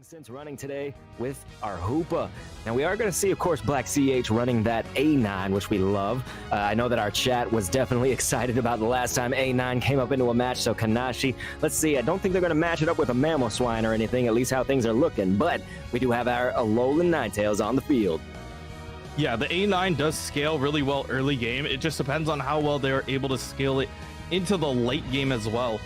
Since running today with our Hoopa. Now we are going to see, of course, Black CH running that A9, which we love. I know that our chat was definitely excited about the last time A9 came up into a match, so Kanashi, let's see, I don't think they're going to match it up with a Mammal Swine or anything, at least how things are looking, but we do have our Alolan Ninetales on the field. Yeah, the A9 does scale really well early game. It just depends on how well they're able to scale it into the late game as well.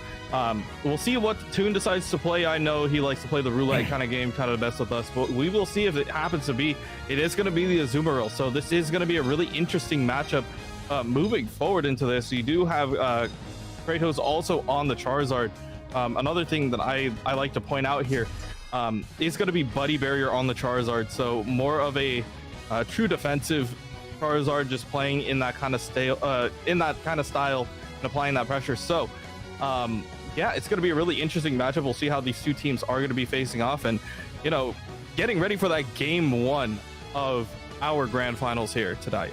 We'll see what Toon decides to play. I know he likes to play the roulette kind of game, kind of the best with us, but we will see if it happens to be. It is going to be the Azumarill, so this is going to be a really interesting matchup moving forward into this. You do have Kratos also on the Charizard. Another thing that I like to point out here is going to be Buddy Barrier on the Charizard, so more of a true defensive Charizard, just playing in that kind of style, and applying that pressure. So yeah, it's going to be a really interesting matchup. We'll see how these two teams are going to be facing off, and you know, getting ready for that game one of our grand finals here tonight.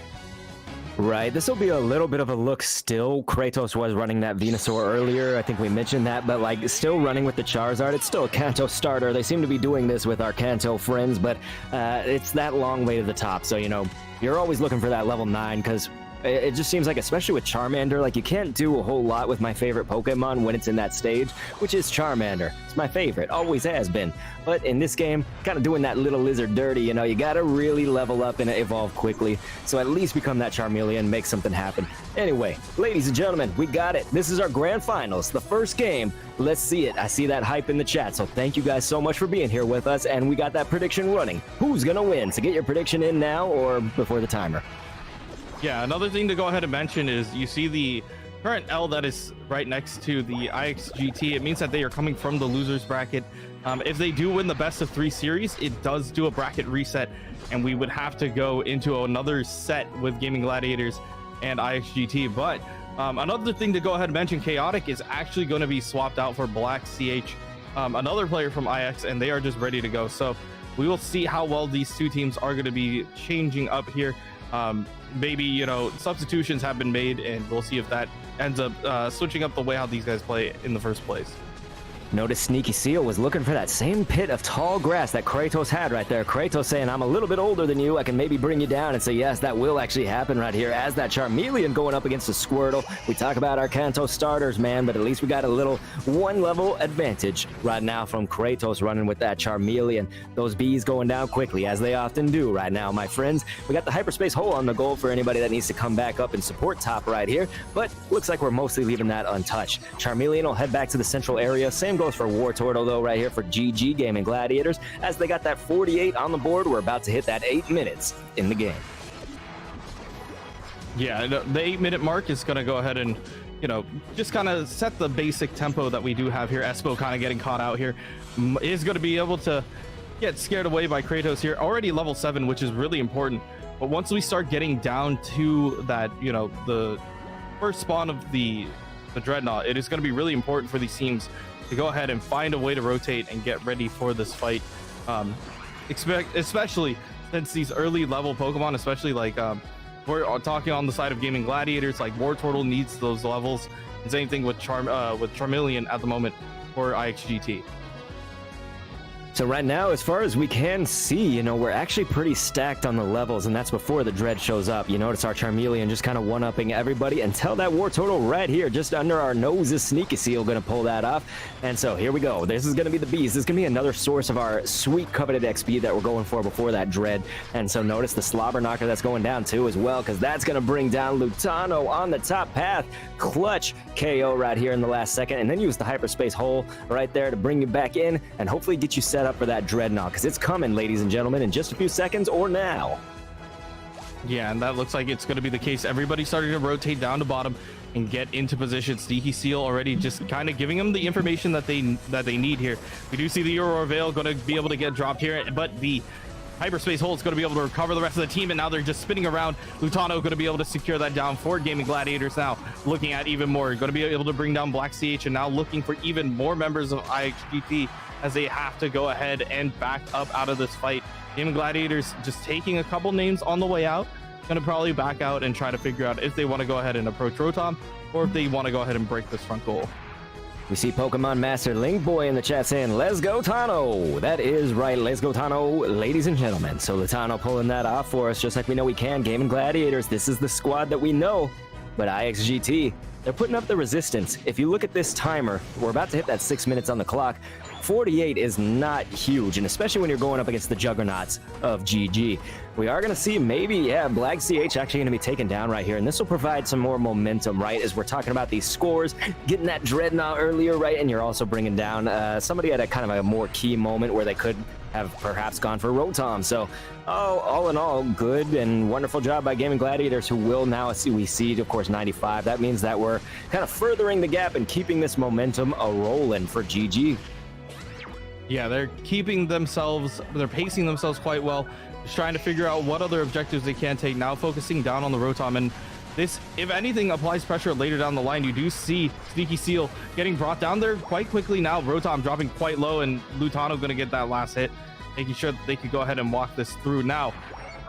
Right, this will be a little bit of a look still. Kratos was running that Venusaur earlier, I think we mentioned that, but like still running with the Charizard. It's still a Kanto starter. They seem to be doing this with our Kanto friends, but it's that long way to the top. So, you know, you're always looking for that level 9 because it just seems like, especially with Charmander, like you can't do a whole lot with my favorite Pokemon when it's in that stage, which is Charmander. It's my favorite, always has been. But in this game, kind of doing that little lizard dirty, you know, you gotta really level up and evolve quickly. So at least become that Charmeleon, make something happen. Anyway, ladies and gentlemen, we got it. This is our grand finals, the first game. Let's see it. I see that hype in the chat, so thank you guys so much for being here with us, and we got that prediction running. Who's gonna win? So get your prediction in now or before the timer. Yeah, another thing to go ahead and mention is you see the current L that is right next to the IXGT. It means that they are coming from the losers bracket. If they do win the best of 3 series, it does do a bracket reset, and we would have to go into another set with Gaimin Gladiators and IXGT. But another thing to go ahead and mention, Chaotic is actually going to be swapped out for Black CH, another player from IX, and they are just ready to go. So we will see how well these two teams are going to be changing up here. Maybe, you know, substitutions have been made, and we'll see if that ends up switching up the way how these guys play in the first place. Notice Sneaky Seal was looking for that same pit of tall grass that Kratos had right there. Kratos saying, I'm a little bit older than you. I can maybe bring you down, and say, yes, that will actually happen right here as that Charmeleon going up against a Squirtle. We talk about our Kanto starters, man, but at least we got a little one-level advantage right now from Kratos running with that Charmeleon. Those bees going down quickly, as they often do right now, my friends. We got the Hyperspace Hole on the goal for anybody that needs to come back up and support top right here, but looks like we're mostly leaving that untouched. Charmeleon will head back to the central area. Same goes for War Turtle, though, right here for GG Gaimin Gladiators. As they got that 48 on the board, we're about to hit that 8 minutes in the game. Yeah, the 8-minute mark is going to go ahead and, you know, just kind of set the basic tempo that we do have here. Espo kind of getting caught out here is going to be able to get scared away by Kratos here. Already level 7, which is really important. But once we start getting down to that, you know, the first spawn of the Dreadnought, it is going to be really important for these teams to go ahead and find a way to rotate and get ready for this fight. Especially since these early level Pokemon, especially like we're talking on the side of Gaimin Gladiators, like War Turtle needs those levels. And same thing with Charmeleon at the moment for IXGT. So right now, as far as we can see, you know, we're actually pretty stacked on the levels, and that's before the Dread shows up. You notice our Charmeleon just kind of one-upping everybody until that War Turtle right here, just under our nose, is Sneaky Seal going to pull that off. And so here we go. This is going to be the bees. This is going to be another source of our sweet coveted XP that we're going for before that Dread. And so notice the Slobber Knocker that's going down too as well, because that's going to bring down Lutano on the top path. Clutch KO right here in the last second, and then use the Hyperspace Hole right there to bring you back in and hopefully get you set up for that Dreadnought, because it's coming, ladies and gentlemen, in just a few seconds or now. Yeah, and that looks like it's going to be the case. Everybody's starting to rotate down to bottom and get into position. Sneaky Seal already just kind of giving them the information that they need here. We do see the Aurora Veil going to be able to get dropped here, but the Hyperspace Hole is going to be able to recover the rest of the team, and now they're just spinning around. Lutano going to be able to secure that down for Gaimin Gladiators now, looking at even more. Going to be able to bring down Black CH, and now looking for even more members of IXGT as they have to go ahead and back up out of this fight. Gaimin Gladiators just taking a couple names on the way out. Going to probably back out and try to figure out if they want to go ahead and approach Rotom, or if they want to go ahead and break this front goal. We see Pokemon Master Link Boy in the chat saying, let's go Tano. That is right, let's go Tano, ladies and gentlemen. So Lutano pulling that off for us, just like we know we can. Gaimin Gladiators, this is the squad that we know. But IXGT, they're putting up the resistance. If you look at this timer, we're about to hit that 6 minutes on the clock. 48 is not huge, and especially when you're going up against the juggernauts of GG. We are going to see maybe, yeah, Black CH actually going to be taken down right here, and this will provide some more momentum, right, as we're talking about these scores, getting that dreadnaw earlier, right, and you're also bringing down somebody at a kind of a more key moment where they could have perhaps gone for Rotom. So, all in all, good and wonderful job by Gaimin Gladiators, who will now we see, of course, 95. That means that we're kind of furthering the gap and keeping this momentum a-rolling for GG. Yeah, they're pacing themselves quite well, just trying to figure out what other objectives they can take, now focusing down on the Rotom. And this, if anything, applies pressure later down the line. You do see Sneaky Seal getting brought down there quite quickly now. Rotom dropping quite low, and Lutano going to get that last hit, making sure that they could go ahead and walk this through. Now,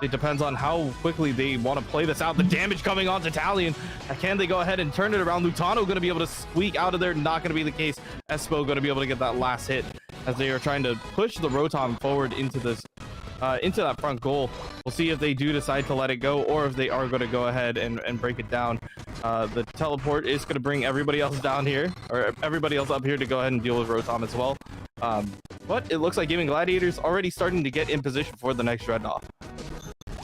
it depends on how quickly they want to play this out. The damage coming on to Talion. Can they go ahead and turn it around? Lutano going to be able to squeak out of there. Not going to be the case. Espo going to be able to get that last hit as they are trying to push the Rotom forward into this, into that front goal. We'll see if they do decide to let it go, or if they are going to go ahead and break it down. The teleport is going to bring everybody else down here, or everybody else up here, to go ahead and deal with Rotom as well. But it looks like Gaimin Gladiators already starting to get in position for the next dreadnaw.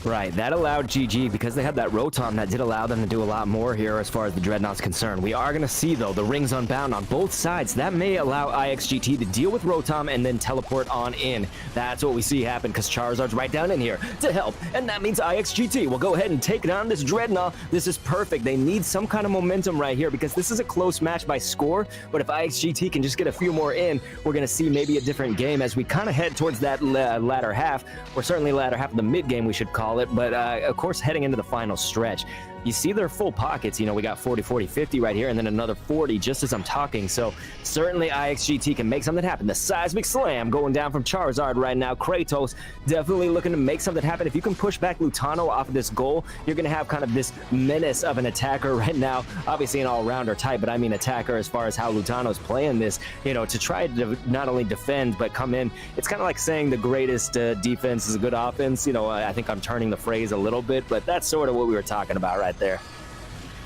Right, that allowed GG, because they had that Rotom, that did allow them to do a lot more here as far as the Dreadnaught's concerned. We are going to see, though, the rings unbound on both sides. That may allow IXGT to deal with Rotom and then teleport on in. That's what we see happen, because Charizard's right down in here to help, and that means IXGT will go ahead and take down this Dreadnought. This is perfect. They need some kind of momentum right here, because this is a close match by score, but if IXGT can just get a few more in, we're going to see maybe a different game as we kind of head towards that latter half, or certainly latter half of the mid-game, we should call it, but of course heading into the final stretch. You see their full pockets. You know, we got 40, 40, 50 right here, and then another 40 just as I'm talking. So certainly IXGT can make something happen. The seismic slam going down from Charizard right now. Kratos definitely looking to make something happen. If you can push back Lutano off of this goal, you're going to have kind of this menace of an attacker right now. Obviously an all-rounder type, but I mean attacker as far as how Lutano's playing this, you know, to try to not only defend, but come in. It's kind of like saying the greatest defense is a good offense. You know, I think I'm turning the phrase a little bit, but that's sort of what we were talking about right there.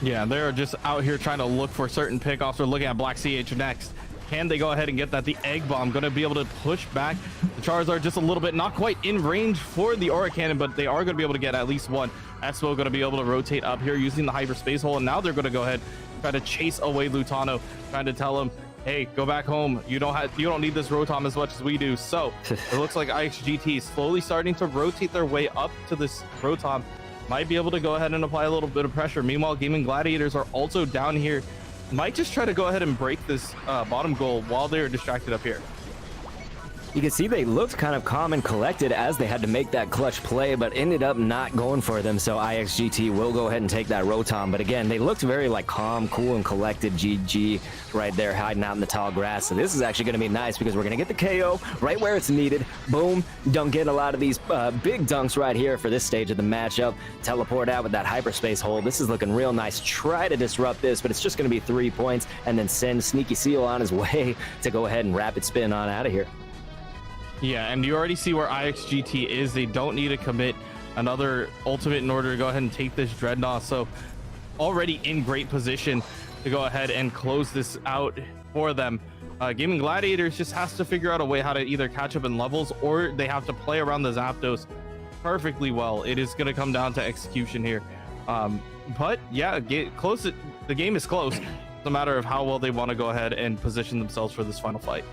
Yeah, they're just out here trying to look for certain pickoffs. We're looking at Black CH next. Can they go ahead and get that? The Egg Bomb going to be able to push back the Charizard just a little bit. Not quite in range for the Aura Cannon, but they are going to be able to get at least one. Espo going to be able to rotate up here using the Hyperspace Hole, and now they're going to go ahead and try to chase away Lutano, trying to tell him, hey, go back home. You don't need this Rotom as much as we do. So it looks like IXGT is slowly starting to rotate their way up to this Rotom. Might be able to go ahead and apply a little bit of pressure. Meanwhile, Gaimin Gladiators are also down here. Might just try to go ahead and break this bottom goal while they're distracted up here. You can see they looked kind of calm and collected as they had to make that clutch play, but ended up not going for them. So IXGT will go ahead and take that Rotom. But again, they looked very like calm, cool, and collected. GG right there hiding out in the tall grass. So this is actually going to be nice because we're going to get the KO right where it's needed. Boom. Don't get a lot of these big dunks right here for this stage of the matchup. Teleport out with that Hyperspace Hole. This is looking real nice. Try to disrupt this, but it's just going to be 3 points, and then send Sneaky Seal on his way to go ahead and rapid spin on out of here. Yeah, and you already see where IXGT is. They don't need to commit another ultimate in order to go ahead and take this Dreadnought. So already in great position to go ahead and close this out for them. Gaimin Gladiators just has to figure out a way how to either catch up in levels, or they have to play around the Zapdos perfectly well. It is going to come down to execution here. But yeah, the game is close. It's a matter of how well they want to go ahead and position themselves for this final fight.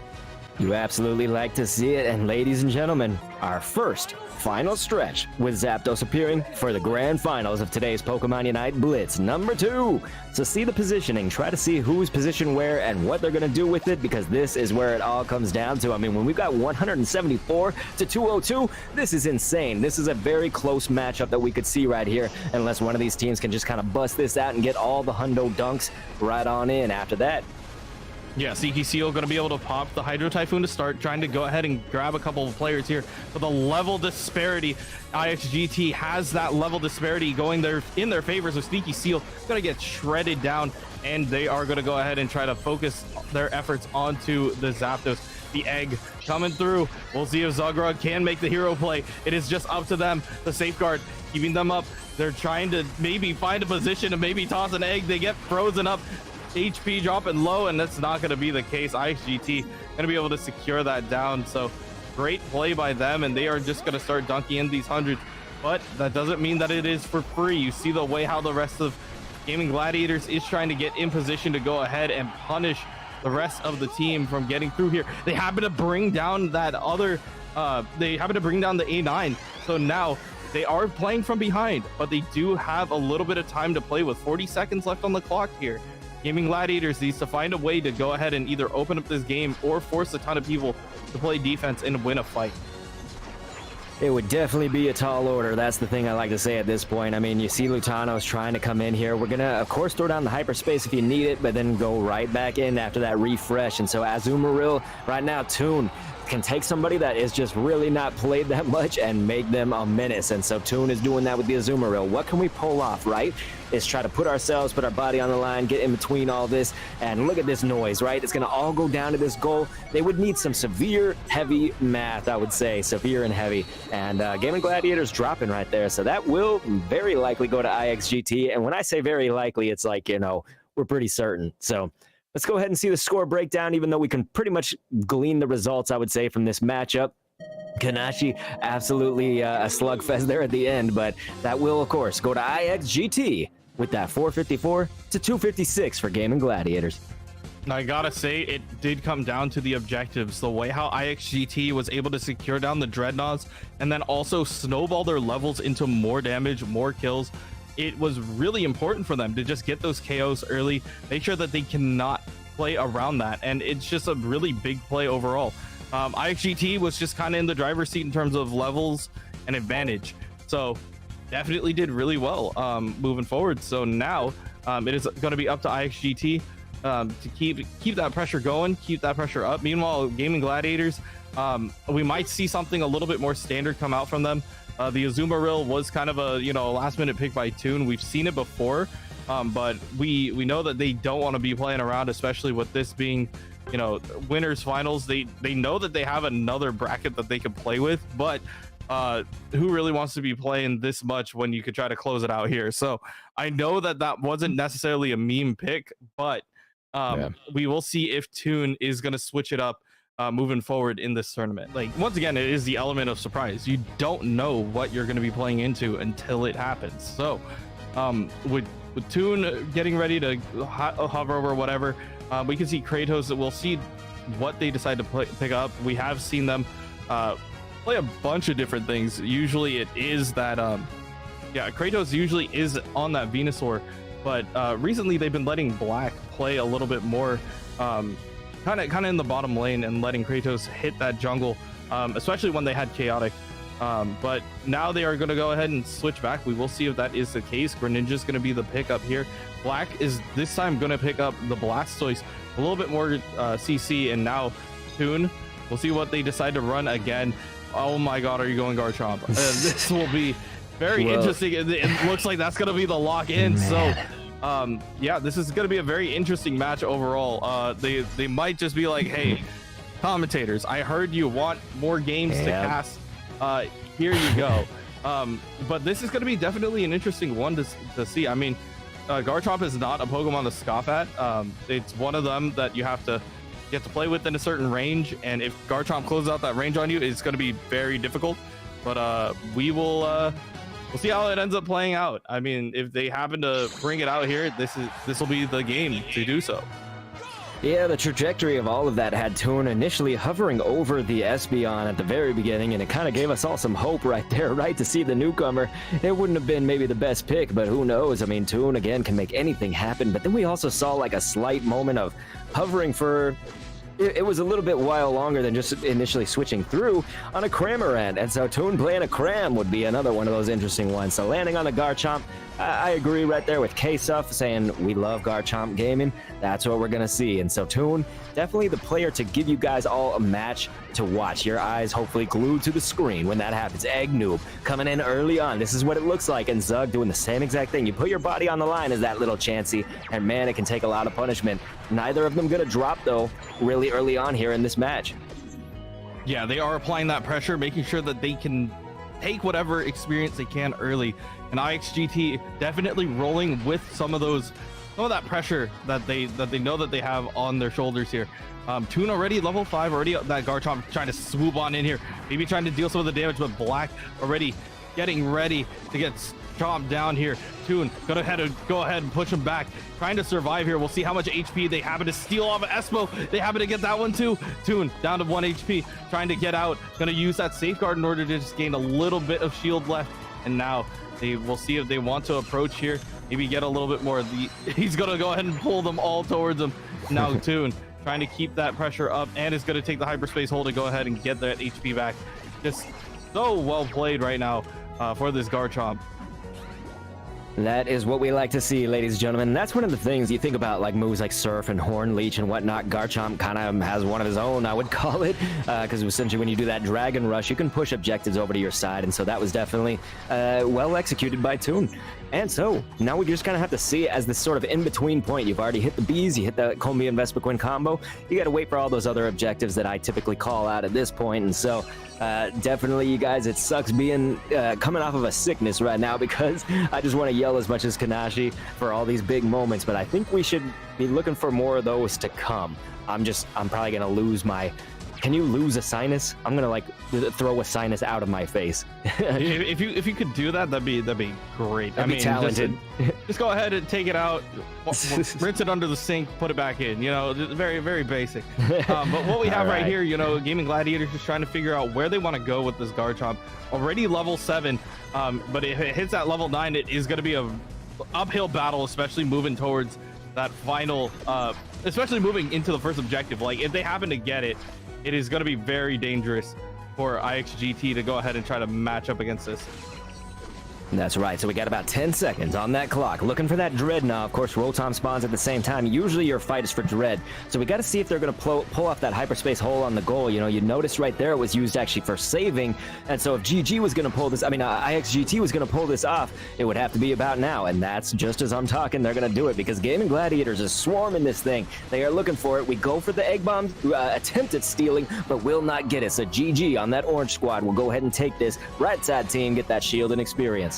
You absolutely like to see it, and ladies and gentlemen, our first final stretch with Zapdos appearing for the grand finals of today's Pokemon Unite Blitz number 2. So see the positioning, try to see who's positioned where and what they're going to do with it, because this is where it all comes down to. I mean, when we've got 174 to 202, this is insane. This is a very close matchup that we could see right here, unless one of these teams can just kind of bust this out and get all the hundo dunks right on in after that. Yeah, Seeky Seal going to be able to pop the Hydro Typhoon to start, trying to go ahead and grab a couple of players here. But the level disparity, IXGT has that level disparity going there in their favor. So Sneaky Seal going to get shredded down, and they are going to go ahead and try to focus their efforts onto the Zapdos. The egg coming through. We'll see if Zagrug can make the hero play. It is just up to them. The safeguard keeping them up. They're trying to maybe find a position to maybe toss an egg. They get frozen up. HP dropping low, and that's not going to be the case. IXGT going to be able to secure that down. So great play by them, and they are just going to start dunking in these hundreds. But that doesn't mean that it is for free. You see the way how the rest of Gaimin Gladiators is trying to get in position to go ahead and punish the rest of the team from getting through here. They happen to bring down that other they happen to bring down the A9. So now they are playing from behind, but they do have a little bit of time to play with 40 seconds left on the clock here. Gaimin Gladiators needs to find a way to go ahead and either open up this game or force a ton of people to play defense and win a fight. It would definitely be a tall order. That's the thing I like to say at this point. I mean, you see Lutano's trying to come in here. We're going to, of course, throw down the hyperspace if you need it, but then go right back in after that refresh. And so Azumarill, right now, Toon can take somebody that is just really not played that much and make them a menace. And so Toon is doing that with the Azumarill. What can we pull off, right? Is try to put our body on the line, get in between all this, and look at this noise, right? It's going to all go down to this goal. They would need some severe, heavy math, I would say, severe and heavy. And Gaimin Gladiators dropping right there. So that will very likely go to IXGT. And when I say very likely, it's like, you know, we're pretty certain. So let's go ahead and see the score breakdown, even though we can pretty much glean the results, I would say, from this matchup. Kanashi, absolutely a slugfest there at the end, but that will, of course, go to IXGT with that 454 to 256 for Gaimin Gladiators. I gotta say, it did come down to the objectives. The way how IXGT was able to secure down the dreadnoughts and then also snowball their levels into more damage, more kills. It was really important for them to just get those KOs early, make sure that they cannot play around that, and it's just a really big play overall. IXGT was just kind of in the driver's seat in terms of levels and advantage, so definitely did really well moving forward. So now it is going to be up to IXGT to keep that pressure going, keep that pressure up. Meanwhile, Gaimin Gladiators, we might see something a little bit more standard come out from them. The Azumarill was kind of a last minute pick by Toon. We've seen it before, but we know that they don't want to be playing around, especially with this being winners finals. They know that they have another bracket that they can play with, but who really wants to be playing this much when you could try to close it out here? So I know that wasn't necessarily a meme pick, but we will see if Toon is going to switch it up moving forward in this tournament. Like, once again, it is the element of surprise. You don't know what you're going to be playing into until it happens. So with Toon getting ready to hover over whatever, we can see Kratos. We'll see what they decide to pick up. We have seen them play a bunch of different things. Usually it is that Kratos usually is on that Venusaur, but recently they've been letting Black play a little bit more kind of in the bottom lane and letting Kratos hit that jungle, especially when they had Chaotic. But now they are going to go ahead and switch back. We will see if that is the case. Greninja's going to be the pickup here. Black is this time going to pick up the Blastoise, a little bit more CC, and now Toon. We'll see what they decide to run again. Oh my god, are you going Garchomp? This will be very interesting. It looks like that's going to be the lock in. So yeah, this is going to be a very interesting match overall. They might just be like, hey, commentators, I heard you want more games to cast. Here you go. But this is going to be definitely an interesting one to see. I mean, Garchomp is not a Pokemon to scoff at. It's one of them that you have to play within a certain range, and if Garchomp closes out that range on you, it's going to be very difficult. But we'll see how it ends up playing out. I mean, if they happen to bring it out here, this will be the game to do so. Yeah, the trajectory of all of that had Toon initially hovering over the Espeon at the very beginning, and it kind of gave us all some hope right there, right, to see the newcomer. It wouldn't have been maybe the best pick, but who knows? I mean, Toon, again, can make anything happen, but then we also saw like a slight moment of hovering for it was a little bit while longer than just initially switching through on a Cramorant, and so Toon playing a Cram would be another one of those interesting ones. So landing on the Garchomp, I agree right there with K-Suff saying we love Garchomp gaming. That's what we're gonna see, and so Toon, definitely the player to give you guys all a match to watch. Your eyes hopefully glued to the screen when that happens. Egg Noob coming in early on. This is what it looks like, and Zug doing the same exact thing. You put your body on the line as that little Chansey, and man, it can take a lot of punishment. Neither of them gonna drop though really early on here in this match. Yeah, they are applying that pressure, making sure that they can take whatever experience they can early. And IXGT definitely rolling with some of that pressure that they know that they have on their shoulders here. Toon already level 5, already that Garchomp trying to swoop on in here, maybe trying to deal some of the damage, but Black already getting ready to get chomped down here. Toon go ahead and push him back, trying to survive here. We'll see how much HP they happen to steal off of Espo. They happen to get that one too. Toon down to 1 HP, trying to get out, gonna use that safeguard in order to just gain a little bit of shield left. And now we'll see if they want to approach here, maybe get a little bit more. He's gonna go ahead and pull them all towards him. Now Toon trying to keep that pressure up, and is gonna take the hyperspace hold to go ahead and get that HP back. Just so well played right now for this Garchomp. That is what we like to see, ladies and gentlemen. That's one of the things you think about, like moves like Surf and Horn Leech and whatnot. Garchomp kind of has one of his own, I would call it, because essentially when you do that Dragon Rush, you can push objectives over to your side, and so that was definitely well executed by Toon. And so now we just kind of have to see it as this sort of in-between point. You've already hit the bees, you hit the Combi and Vespiquen combo. You got to wait for all those other objectives that I typically call out at this point, and so definitely, you guys, it sucks being coming off of a sickness right now, because I just want to yell as much as Kanashi for all these big moments, but I think we should be looking for more of those to come. I'm probably gonna lose my... Can you lose a sinus? I'm gonna like throw a sinus out of my face. if you could do that, that'd be great. That'd be talented. Just go ahead and take it out, rinse it under the sink, put it back in. You know, very, very basic. But what we have right here, you know, Gaimin Gladiators just trying to figure out where they want to go with this Garchomp. Already level 7, but if it hits that level 9, it is going to be a uphill battle, especially moving towards that final, especially moving into the first objective. Like if they happen to get it, it is going to be very dangerous for IXGT to go ahead and try to match up against this. That's right, so we got about 10 seconds on that clock. Looking for that dreadnaw. Of course, Rotom spawns at the same time. Usually your fight is for dread. So we got to see if they're going to pull off that hyperspace hole on the goal. You know, you notice right there it was used actually for saving. And so if GG was going to pull this, IXGT was going to pull this off, it would have to be about now. And that's just as I'm talking, they're going to do it, because Gaimin Gladiators is swarming this thing. They are looking for it. We go for the egg bomb, attempt at stealing, but will not get it. So GG on that orange squad will go ahead and take this. Right side team get that shield and experience.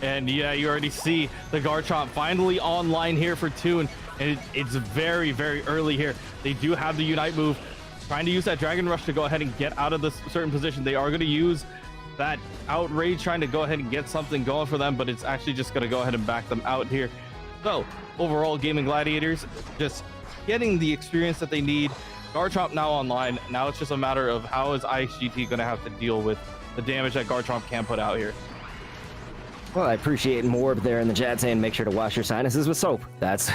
And yeah, you already see the Garchomp finally online here for Toon, and it's very, very early here. They do have the Unite move, trying to use that Dragon Rush to go ahead and get out of this certain position. They are going to use that Outrage, trying to go ahead and get something going for them, but it's actually just going to go ahead and back them out here. So overall, Gaimin Gladiators just getting the experience that they need. Garchomp now online. Now it's just a matter of how is IXGT going to have to deal with the damage that Garchomp can put out here. Well, I appreciate Morb there in the chat saying make sure to wash your sinuses with soap. That's...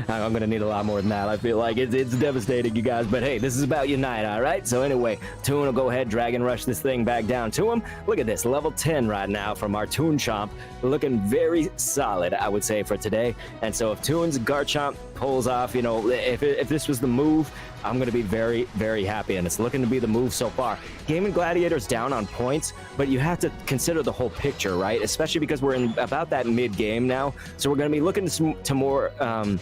I'm going to need a lot more than that. I feel like it's devastating, you guys. But hey, this is about Unite, all right? So anyway, Toon will go ahead, Dragon Rush this thing back down to him. Look at this, level 10 right now from our Toon Chomp. Looking very solid, I would say, for today. And so if Toon's Garchomp pulls off, you know, if this was the move, I'm going to be very, very happy, and it's looking to be the move so far. Gaimin Gladiators down on points, but you have to consider the whole picture, right? Especially because we're in about that mid-game now, so we're going to be looking to more, I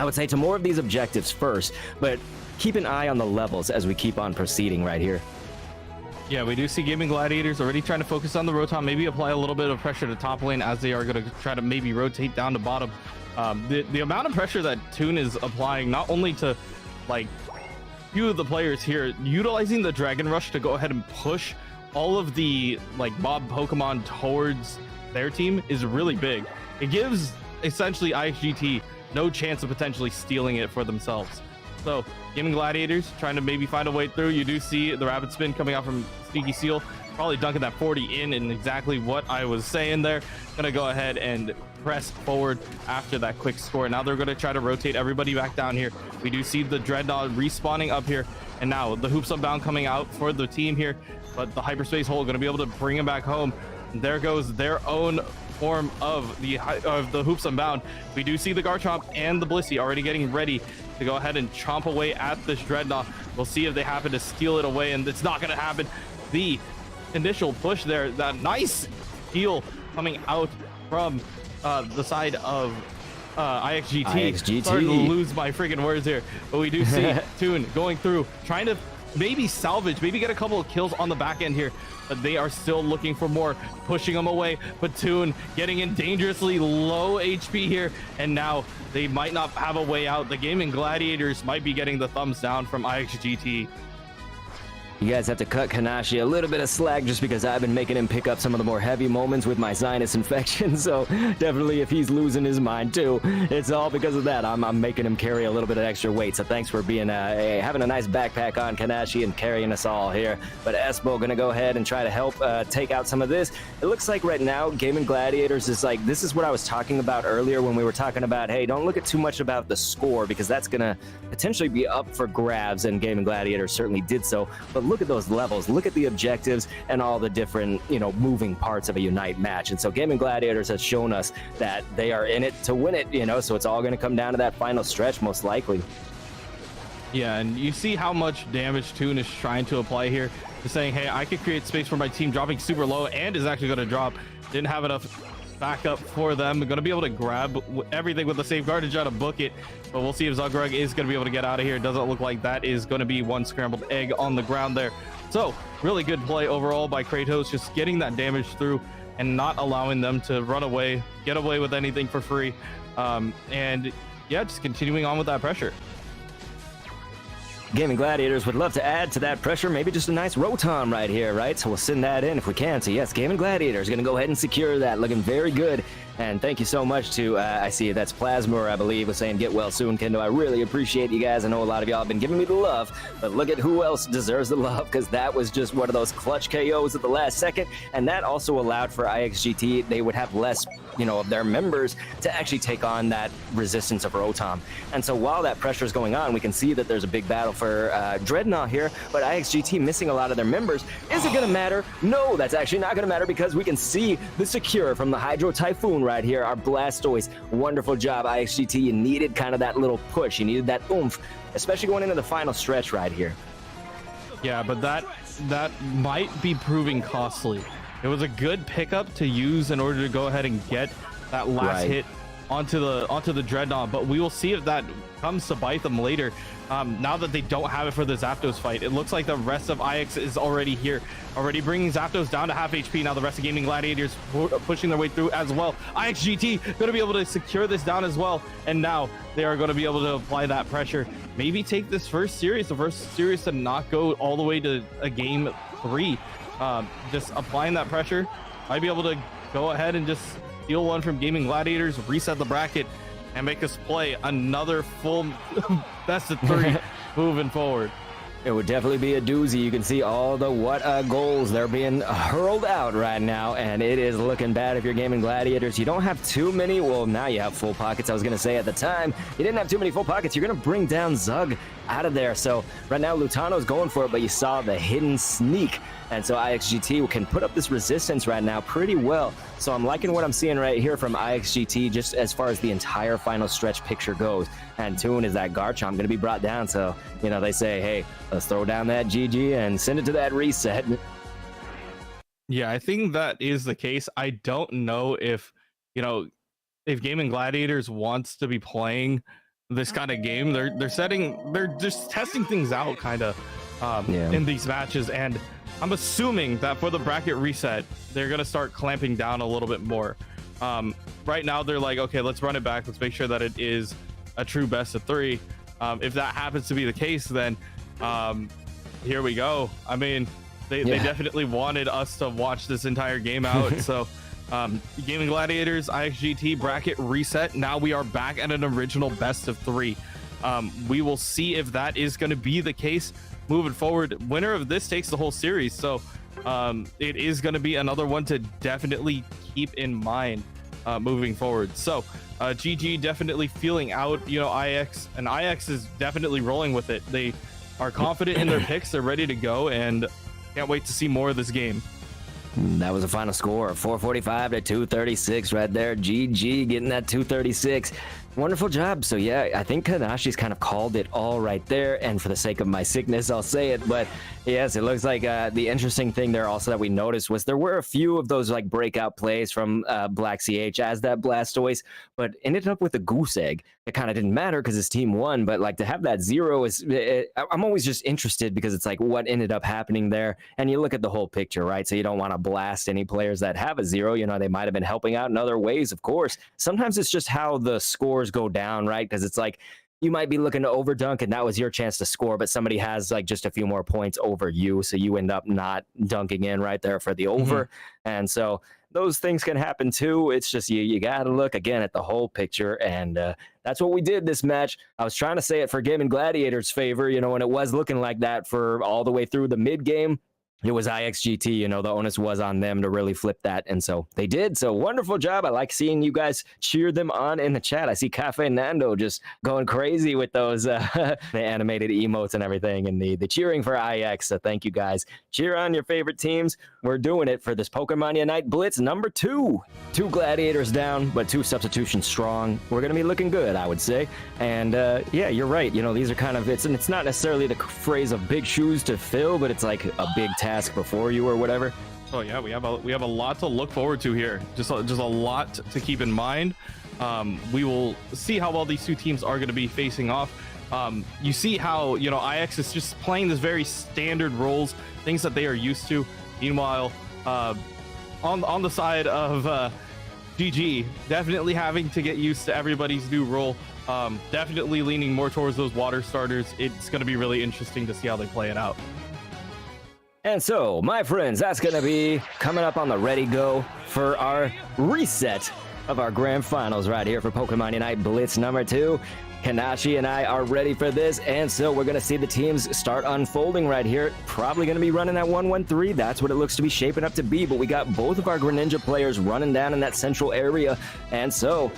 would say, to more of these objectives first, but keep an eye on the levels as we keep on proceeding right here. Yeah, we do see Gaimin Gladiators already trying to focus on the Rotom, maybe apply a little bit of pressure to top lane as they are going to try to maybe rotate down to bottom. The amount of pressure that Toon is applying, not only to, like, few of the players here, utilizing the Dragon Rush to go ahead and push all of the like mob Pokemon towards their team is really big. It gives essentially IXGT no chance of potentially stealing it for themselves. So Gaimin Gladiators trying to maybe find a way through. You do see the rapid spin coming out from Sneaky Seal, probably dunking that 40 in, and exactly what I was saying there. Gonna go ahead and press forward after that quick score. Now they're going to try to rotate everybody back down here. We do see the dreadnaw respawning up here, and now the hoops unbound coming out for the team here, but the hyperspace hole going to be able to bring him back home. And there goes their own form of the hoops unbound. We do see the Garchomp and the Blissey already getting ready to go ahead and chomp away at this dreadnought. We'll see if they happen to steal it away, and it's not going to happen. The initial push there, that nice heal coming out from the side of IXGT. Starting to lose my freaking words here, but we do see Toon going through, trying to maybe salvage, maybe get a couple of kills on the back end here, but they are still looking for more, pushing them away. But Toon getting in dangerously low HP here, and now they might not have a way out. The Gaimin Gladiators might be getting the thumbs down from IXGT. You guys have to cut Kanashi a little bit of slack just because I've been making him pick up some of the more heavy moments with my sinus infection. So definitely if he's losing his mind too, it's all because of that. I'm making him carry a little bit of extra weight. So thanks for being having a nice backpack on, Kanashi, and carrying us all here. But Espo gonna go ahead and try to help take out some of this. It looks like right now Gaimin Gladiators is like, this is what I was talking about earlier when we were talking about, hey, don't look at too much about the score because that's gonna potentially be up for grabs, and Gaimin Gladiators certainly did so. But look at those levels, look at the objectives and all the different, moving parts of a Unite match. And so Gaimin Gladiators has shown us that they are in it to win it, so it's all going to come down to that final stretch most likely. Yeah, and you see how much damage Toon is trying to apply here, just saying, hey, I could create space for my team, dropping super low, and is actually going to drop. Didn't have enough backup for them. Going to be able to grab everything with the safeguard and try to book it, but we'll see if Zugrug is going to be able to get out of here. It doesn't look like that is going to be one scrambled egg on the ground there. So really good play overall by Kratos, just getting that damage through and not allowing them to run away, get away with anything for free. And yeah, just continuing on with that pressure. Gaimin Gladiators would love to add to that pressure, maybe just a nice Rotom right here, right? So we'll send that in if we can. So yes, Gaimin Gladiators going to go ahead and secure that, looking very good. And thank you so much to, I see that's Plasmor, I believe, was saying get well soon, Kendo. I really appreciate you guys. I know a lot of y'all have been giving me the love, but look at who else deserves the love, because that was just one of those clutch KOs at the last second. And that also allowed for IXGT, they would have less, of their members to actually take on that resistance of Rotom. And so while that pressure is going on, we can see that there's a big battle for Dreadnaw here, but IXGT missing a lot of their members. Is it going to matter? No, that's actually not going to matter, because we can see the secure from the Hydro Typhoon right here, our Blastoise. Wonderful job, IXGT. You needed kind of that little push. You needed that oomph, especially going into the final stretch right here. Yeah, but that might be proving costly. It was a good pickup to use in order to go ahead and get that last hit onto the Dreadnought, but we will see if that comes to bite them later. Now that they don't have it for the Zapdos fight, it looks like the rest of IX is already here, already bringing Zapdos down to half HP. Now the rest of Gaimin Gladiators pushing their way through as well. IXGT going to be able to secure this down as well, and now they are going to be able to apply that pressure. Maybe take this the first series to not go all the way to a game 3. Just applying that pressure, might be able to go ahead and just steal one from Gaimin Gladiators, reset the bracket, and make us play another full best of 3 moving forward. It would definitely be a doozy. You can see all the goals they're being hurled out right now, and it is looking bad if you're Gaimin Gladiators. You don't have too many. Well, now you have full pockets. I was going to say at the time, you didn't have too many full pockets. You're going to bring down Zug out of there. So right now, Lutano's going for it, but you saw the hidden sneak. And so IXGT can put up this resistance right now pretty well. So I'm liking what I'm seeing right here from IXGT just as far as the entire final stretch picture goes. And Toon is that Garchomp going to be brought down. So, they say, hey, let's throw down that GG and send it to that reset. Yeah, I think that is the case. I don't know if Gaimin Gladiators wants to be playing this kind of game. They're just testing things out kind of in these matches, and I'm assuming that for the bracket reset, they're going to start clamping down a little bit more. Right now, they're like, okay, let's run it back. Let's make sure that it is a true best of 3. If that happens to be the case, then here we go. I mean, they definitely wanted us to watch this entire game out. So Gaimin Gladiators, IXGT bracket reset. Now we are back at an original best of 3. We will see if that is going to be the case moving forward. Winner of this takes the whole series, so it is going to be another one to definitely keep in mind moving forward. So GG definitely feeling out, you know, IX, and IX is definitely rolling with it. They are confident in their picks, they're ready to go, and can't wait to see more of this game. That was a final score of 445 to 236 right there. GG getting that 236. Wonderful job. So yeah, I think Kanashi's kind of called it all right there, and for the sake of my sickness, I'll say it. But yes, it looks like the interesting thing there also that we noticed was there were a few of those like breakout plays from Black CH as that Blastoise, but ended up with a goose egg. It kind of didn't matter because his team won, but like to have that 0 is, I'm always just interested because it's like what ended up happening there, and you look at the whole picture, right? So you don't want to blast any players that have a 0. You know, they might have been helping out in other ways, of course. Sometimes it's just how the scores go down, right? Because it's like you might be looking to overdunk and that was your chance to score, but somebody has like just a few more points over you, so you end up not dunking in right there for the over. And so those things can happen too. It's just you gotta look again at the whole picture, and that's what we did this match. I was trying to say it for Gaimin Gladiators' favor, you know, and it was looking like that for all the way through the mid game. It was IXGT, you know, the onus was on them to really flip that, and so they did. So wonderful job. I like seeing you guys cheer them on in the chat. I see Cafe Nando just going crazy with those the animated emotes and everything, and the cheering for IX. So thank you guys. Cheer on your favorite teams. We're doing it for this Pokemon Unite Blitz number 2. 2 Gladiators down, but 2 substitutions strong. We're going to be looking good, I would say. And yeah, you're right. You know, these are kind of, it's not necessarily the phrase of big shoes to fill, but it's like a big task before you or whatever. Oh yeah, we have a lot to look forward to here. Just a lot to keep in mind. We will see how well these two teams are going to be facing off. You see how, you know, IX is just playing this very standard roles, things that they are used to. Meanwhile, on the side of GG, definitely having to get used to everybody's new role. Definitely leaning more towards those water starters. It's going to be really interesting to see how they play it out. And so, my friends, that's going to be coming up on the ready go for our reset of our grand finals right here for Pokemon Unite Blitz number 2. Kanashi and I are ready for this, and so we're going to see the teams start unfolding right here. Probably going to be running that 1-1-3. That's what it looks to be shaping up to be, but we got both of our Greninja players running down in that central area, and so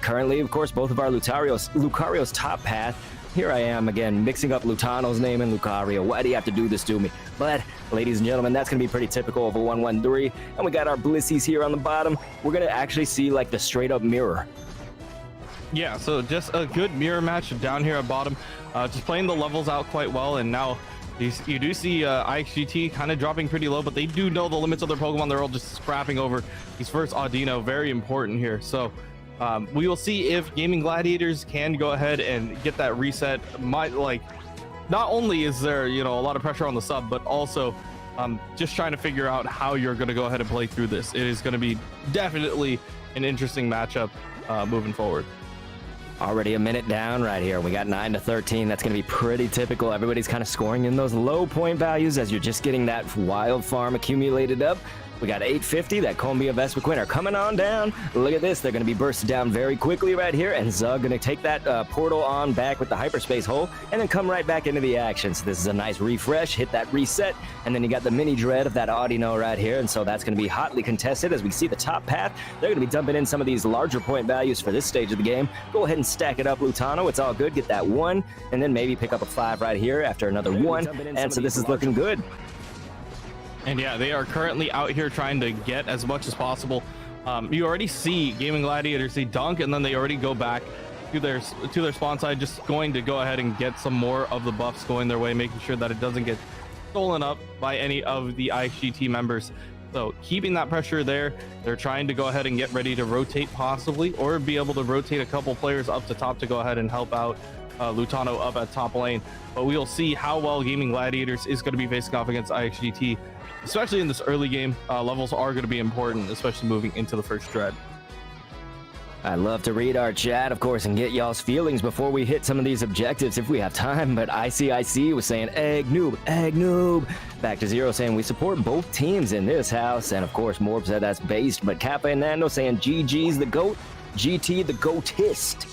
currently, of course, both of our Lucario's top path. Here I am again, mixing up Lutano's name and Lucario. Why do you have to do this to me? But, ladies and gentlemen, that's going to be pretty typical of a 1-1-3. And we got our Blissies here on the bottom. We're going to actually see, like, the straight-up mirror. Yeah, so just a good mirror match down here at bottom. Just playing the levels out quite well, and now you do see IXGT kind of dropping pretty low, but they do know the limits of their Pokemon. They're all just scrapping over these first Audino. Very important here. So we will see if Gaimin Gladiators can go ahead and get that reset. Not only is there, you know, a lot of pressure on the sub, but also just trying to figure out how you're going to go ahead and play through this. It is going to be definitely an interesting matchup moving forward. Already a minute down right here. We got 9 to 13. That's going to be pretty typical. Everybody's kind of scoring in those low point values as you're just getting that wild farm accumulated up. We got 850, that Combia Vespiquen coming on down. Look at this. They're going to be bursted down very quickly right here, and Zug going to take that portal on back with the hyperspace hole and then come right back into the action. So this is a nice refresh, hit that reset, and then you got the mini dread of that Audino right here, and so that's going to be hotly contested as we see the top path. They're going to be dumping in some of these larger point values for this stage of the game. Go ahead and stack it up, Lutano. It's all good. Get that 1, and then maybe pick up a 5 right here after another 1, and so this is looking good. And yeah, they are currently out here trying to get as much as possible. You already see Gaimin Gladiators, they dunk, and then they already go back to their spawn side, just going to go ahead and get some more of the buffs going their way, making sure that it doesn't get stolen up by any of the IXGT members. So keeping that pressure there, they're trying to go ahead and get ready to rotate possibly, or be able to rotate a couple players up to top to go ahead and help out Lutano up at top lane. But we'll see how well Gaimin Gladiators is going to be facing off against IXGT. Especially in this early game, levels are going to be important, especially moving into the first dread. I love to read our chat, of course, and get y'all's feelings before we hit some of these objectives if we have time, but ICIC was saying, egg noob. Back to Zero saying, we support both teams in this house, and of course, Morb said that's based, but Kappa and Nando saying, GG's the GOAT, GT the GOATist.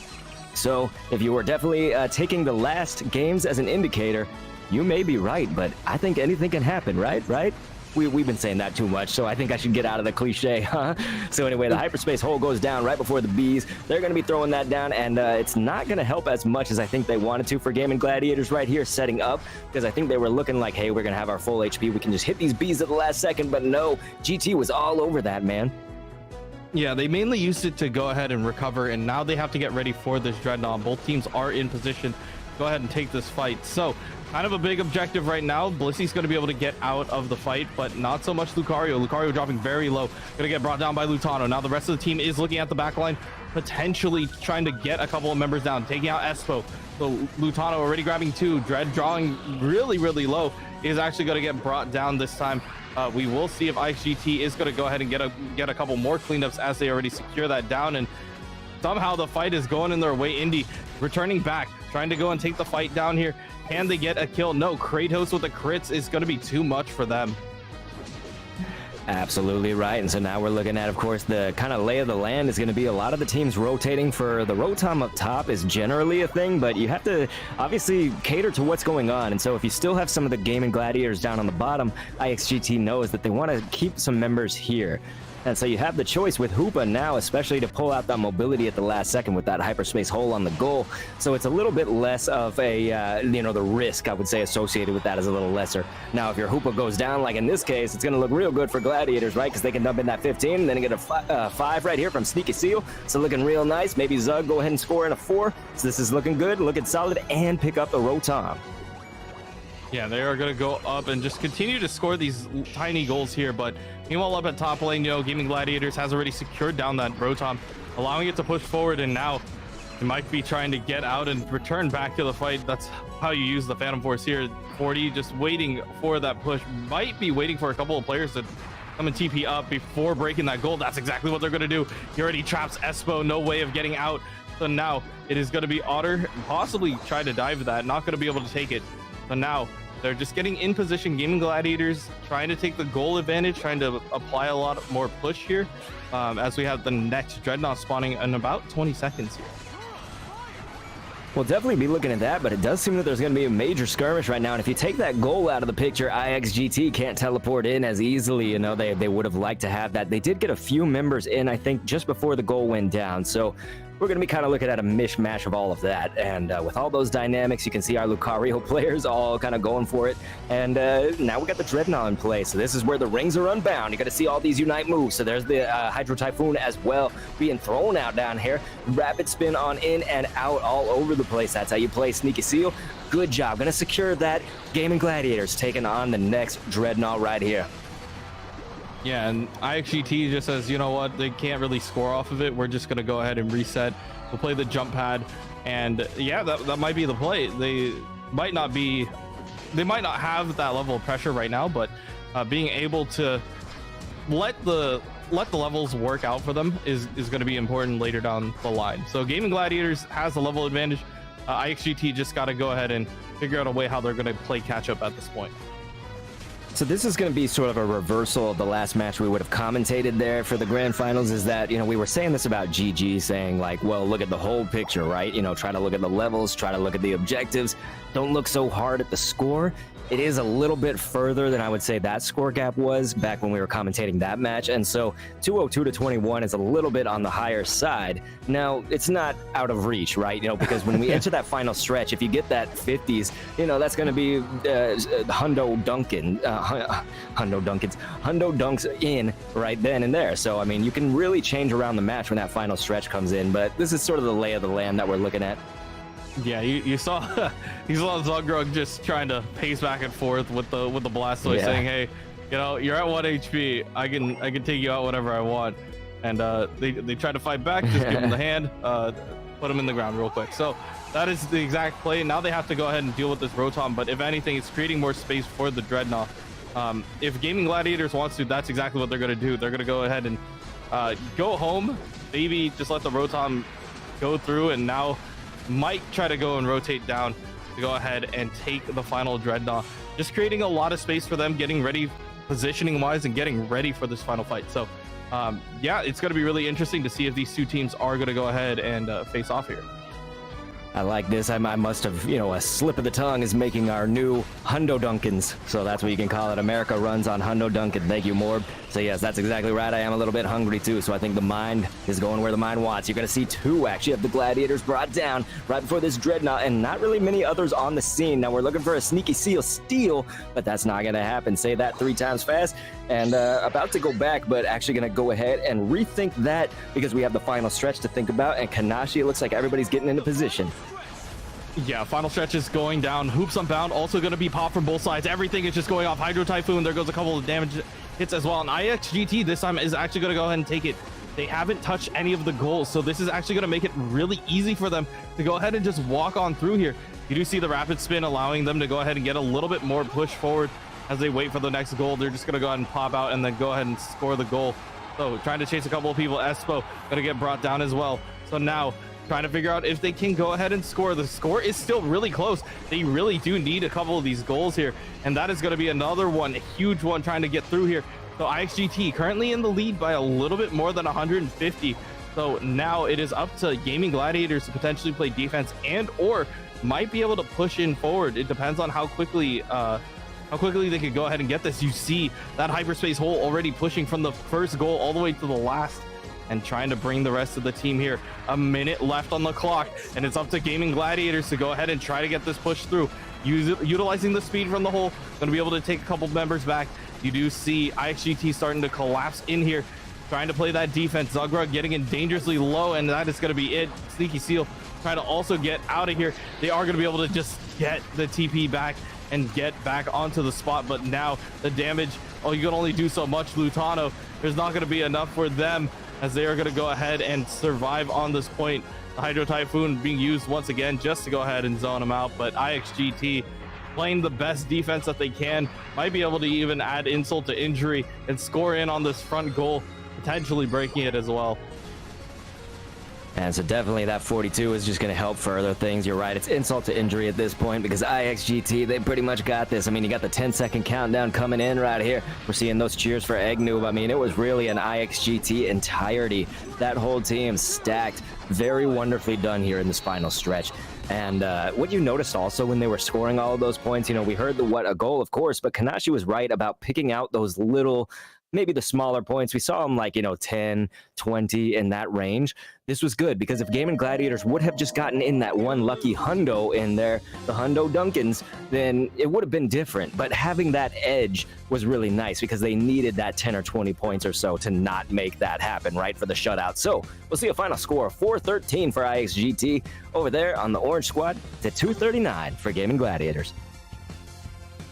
So if you were definitely taking the last games as an indicator, you may be right, but I think anything can happen, right? We've been saying that too much, so I think I should get out of the cliche, huh? So anyway, the hyperspace hole goes down right before the bees. They're going to be throwing that down, and it's not going to help as much as I think they wanted to for Gaimin Gladiators right here setting up, because I think they were looking like, hey, we're going to have our full HP. We can just hit these bees at the last second, but no, GT was all over that, man. Yeah, they mainly used it to go ahead and recover, and now they have to get ready for this dreadnaw. Both teams are in position. Go ahead and take this fight. So kind of a big objective right now. Blitzy's going to be able to get out of the fight, but not so much Lucario. Lucario dropping very low. Going to get brought down by Lutano. Now the rest of the team is looking at the back line, potentially trying to get a couple of members down, taking out Espo. So Lutano already grabbing 2. Dread drawing really, really low is actually going to get brought down this time. We will see if IXGT is going to go ahead and get a couple more cleanups as they already secure that down. And somehow the fight is going in their way. Indy returning back, trying to go and take the fight down here. Can they get a kill? No, Kratos with the crits is going to be too much for them. Absolutely right. And so now we're looking at, of course, the kind of lay of the land is going to be a lot of the teams rotating for the Rotom up top is generally a thing, but you have to obviously cater to what's going on. And so if you still have some of the Gaimin Gladiators down on the bottom, IXGT knows that they want to keep some members here. And so you have the choice with Hoopa now, especially to pull out that mobility at the last second with that hyperspace hole on the goal. So it's a little bit less of a, the risk, I would say, associated with that is a little lesser. Now, if your Hoopa goes down, like in this case, it's going to look real good for Gladiators, right? Because they can dump in that 15 and then get a 5 right here from Sneaky Seal. So looking real nice. Maybe Zug go ahead and score in a 4. So this is looking good, looking solid, and pick up the Rotom. Yeah, they are going to go up and just continue to score these tiny goals here. But meanwhile, up at top lane, Gaimin Gladiators has already secured down that Rotom, allowing it to push forward. And now it might be trying to get out and return back to the fight. That's how you use the Phantom Force here. 40 just waiting for that push. Might be waiting for a couple of players to come and TP up before breaking that goal. That's exactly what they're going to do. He already traps Espo. No way of getting out. So now it is going to be Otter. Possibly try to dive that. Not going to be able to take it. So now they're just getting in position. Gaimin Gladiators trying to take the goal advantage, trying to apply a lot more push here as we have the next dreadnought spawning in about 20 seconds here. We'll definitely be looking at that, but it does seem that there's going to be a major skirmish right now. And if you take that goal out of the picture, IXGT can't teleport in as easily. They would have liked to have that. They did get a few members in, I think, just before the goal went down. So we're going to be kind of looking at a mishmash of all of that. And with all those dynamics, you can see our Lucario players all kind of going for it. And now we got the Dreadnought in play. So this is where the rings are unbound. You got to see all these Unite moves. So there's the Hydro Typhoon as well being thrown out down here. Rapid spin on in and out all over the place. That's how you play Sneaky Seal. Good job. Going to secure that. Gaimin Gladiators taking on the next Dreadnought right here. Yeah, and IXGT just says, you know what, they can't really score off of it. We're just going to go ahead and reset. We'll play the jump pad. And yeah, that might be the play. They might not have that level of pressure right now, but being able to let the levels work out for them is going to be important later down the line. So Gaimin Gladiators has the level advantage. IXGT just got to go ahead and figure out a way how they're going to play catch up at this point. So this is going to be sort of a reversal of the last match we would have commentated there for the grand finals, is that, we were saying this about GG, saying like, well, look at the whole picture, right? Try to look at the levels, try to look at the objectives. Don't look so hard at the score. It is a little bit further than I would say that score gap was back when we were commentating that match. And so 202 to 21 is a little bit on the higher side. Now, it's not out of reach, right? Because when we enter that final stretch, if you get that 50s, that's going to be Hundo Dunks in right then and there. So, you can really change around the match when that final stretch comes in. But this is sort of the lay of the land that we're looking at. Yeah, you saw Zugrug just trying to pace back and forth with the Blastoise, saying, "Hey, you're at 1 HP. I can take you out whenever I want." And they try to fight back. Just give him the hand, put him in the ground real quick. So that is the exact play. Now they have to go ahead and deal with this Rotom. But if anything, it's creating more space for the Dreadnought. If Gaimin Gladiators wants to, that's exactly what they're going to do. They're going to go ahead and go home. Maybe just let the Rotom go through, and now might try to go and rotate down to go ahead and take the final Dreadnought, just creating a lot of space for them, getting ready positioning wise and getting ready for this final fight. So yeah, it's going to be really interesting to see if these two teams are going to go ahead and face off here. I like this. I must have, a slip of the tongue is making our new Hundo Dunkins. So that's what you can call it. America runs on Hundo Dunkin. Thank you, Morb. So yes, that's exactly right. I am a little bit hungry too. So I think the mind is going where the mind wants. You're going to see two actually of the Gladiators brought down right before this dreadnaw, and not really many others on the scene. Now we're looking for a sneaky seal steal, but that's not going to happen. Say that 3 times fast. And about to go back, but actually going to go ahead and rethink that because we have the final stretch to think about. And Kanashi, it looks like everybody's getting into position. Yeah, final stretch is going down. Hoops Unbound also going to be popped from both sides. Everything is just going off. Hydro Typhoon, there goes a couple of damage hits as well. And IXGT this time is actually going to go ahead and take it. They haven't touched any of the goals, so this is actually going to make it really easy for them to go ahead and just walk on through here. You do see the rapid spin allowing them to go ahead and get a little bit more push forward as they wait for the next goal. They're just going to go ahead and pop out and then go ahead and score the goal. So trying to chase a couple of people. Espo going to get brought down as well. So now trying to figure out if they can go ahead and score. The score is still really close. They really do need a couple of these goals here, and that is going to be another one, a huge one, trying to get through here. So IXGT currently in the lead by a little bit more than 150. So now it is up to Gaimin Gladiators to potentially play defense and or might be able to push in forward. It depends on how quickly they could go ahead and get this. You see that hyperspace hole already pushing from the first goal all the way to the last, and trying to bring the rest of the team here. A minute left on the clock, and it's up to Gaimin Gladiators to go ahead and try to get this push through. Utilizing the speed from the hole, going to be able to take a couple members back. You do see IXGT starting to collapse in here, trying to play that defense. Zugra getting in dangerously low, and that is going to be it. Sneaky Seal trying to also get out of here. They are going to be able to just get the TP back and get back onto the spot, but now the damage, oh, you can only do so much, Lutano. There's not going to be enough for them, as they are going to go ahead and survive on this point. The Hydro Typhoon being used once again just to go ahead and zone them out, but IXGT playing the best defense that they can, might be able to even add insult to injury and score in on this front goal, potentially breaking it as well. And so definitely that 42 is just going to help further things. You're right, it's insult to injury at this point because IXGT, they pretty much got this. I mean, you got the 10-second countdown coming in right here. We're seeing those cheers for Egg Noob. I mean, it was really an IXGT entirety. That whole team stacked. Very wonderfully done here in this final stretch. And what you noticed also when they were scoring all of those points, we heard a goal, of course, but Kanashi was right about picking out those little, maybe the smaller points. We saw them like, 10, 20 in that range. This was good because if Gaimin Gladiators would have just gotten in that one lucky hundo in there, the Hundo Dunkins, then it would have been different. But having that edge was really nice because they needed that 10 or 20 points or so to not make that happen, right, for the shutout. So we'll see a final score of 4-13 for IXGT over there on the Orange Squad to 239 for Gaimin Gladiators.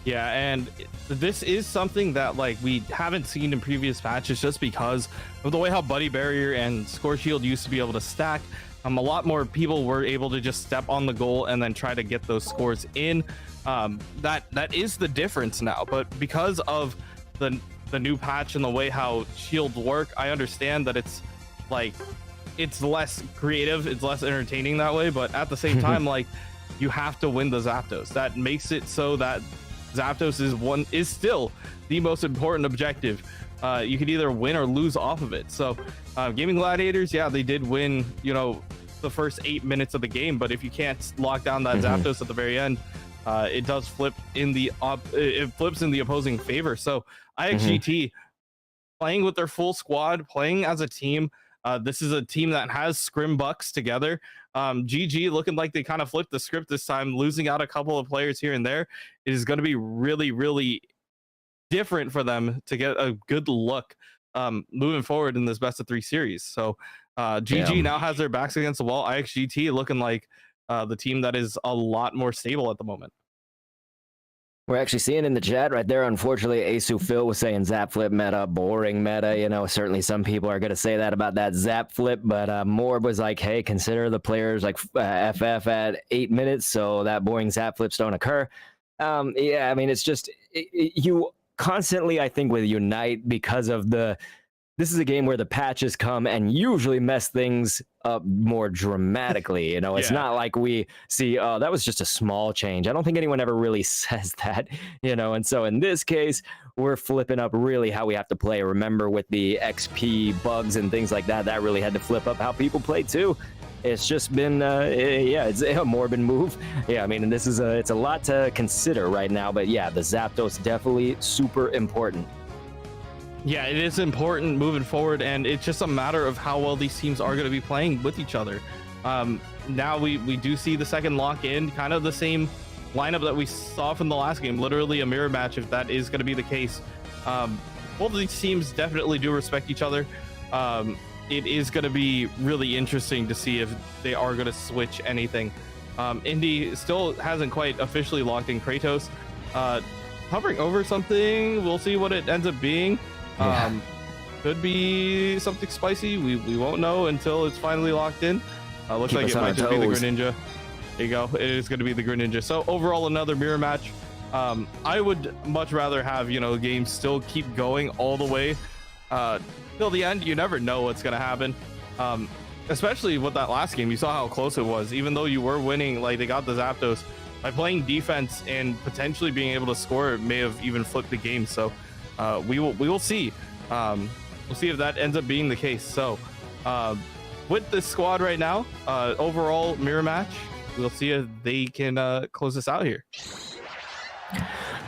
Yeah, and this is something that we haven't seen in previous patches just because of the way how Buddy Barrier and Score Shield used to be able to stack. A lot more people were able to just step on the goal and then try to get those scores in. That is the difference now, but because of the new patch and the way how shields work, I understand that it's less creative, it's less entertaining that way, but at the same time, you have to win the Zapdos. That makes it so that Zapdos is still the most important objective. You could either win or lose off of it. So Gaimin Gladiators, yeah, they did win the first 8 minutes of the game, but if you can't lock down that Zapdos at the very end, it does flip in the it flips in the opposing favor. So IXGT playing with their full squad, playing as a team. This is a team that has scrim bucks together. GG looking like they kind of flipped the script this time, losing out a couple of players here and there. It is going to be really, really different for them to get a good look moving forward in this best of 3 series. So GG now has their backs against the wall. IXGT looking like the team that is a lot more stable at the moment. We're actually seeing in the chat right there, unfortunately, Asu Phil was saying Zap Flip meta, boring meta. Certainly some people are going to say that about that Zap Flip, but Morb was like, hey, consider the players like FF at 8 minutes, so that boring Zap Flips don't occur. Yeah, I mean, it's just, you constantly, I think, with Unite, because of this is a game where the patches come and usually mess things up more dramatically. It's not like we see, oh, that was just a small change. I don't think anyone ever really says that, and so in this case, we're flipping up really how we have to play. Remember with the XP bugs and things like that, that really had to flip up how people play too. It's just been, yeah, it's a morbid move. Yeah, I mean, and this is it's a lot to consider right now, but yeah, the Zapdos definitely super important. Yeah, it is important moving forward, and it's just a matter of how well these teams are going to be playing with each other. Now we do see the second lock in, kind of the same lineup that we saw from the last game, literally a mirror match if that is going to be the case. Both of these teams definitely do respect each other. It is going to be really interesting to see if they are going to switch anything. Indy still hasn't quite officially locked in Kratos. Hovering over something, we'll see what it ends up being. Could be something spicy. We won't know until it's finally locked in. Looks like it might just be the Greninja. There you go. It is going to be the Greninja. So overall, another mirror match. I would much rather have, you know, games still keep going all the way till the end. You never know what's going to happen. Especially with that last game, you saw how close it was. Even though you were winning, like they got the Zapdos, by playing defense and potentially being able to score, it may have even flipped the game. So we will see. We'll see if that ends up being the case. So with this squad right now, overall mirror match, we'll see if they can close this out here.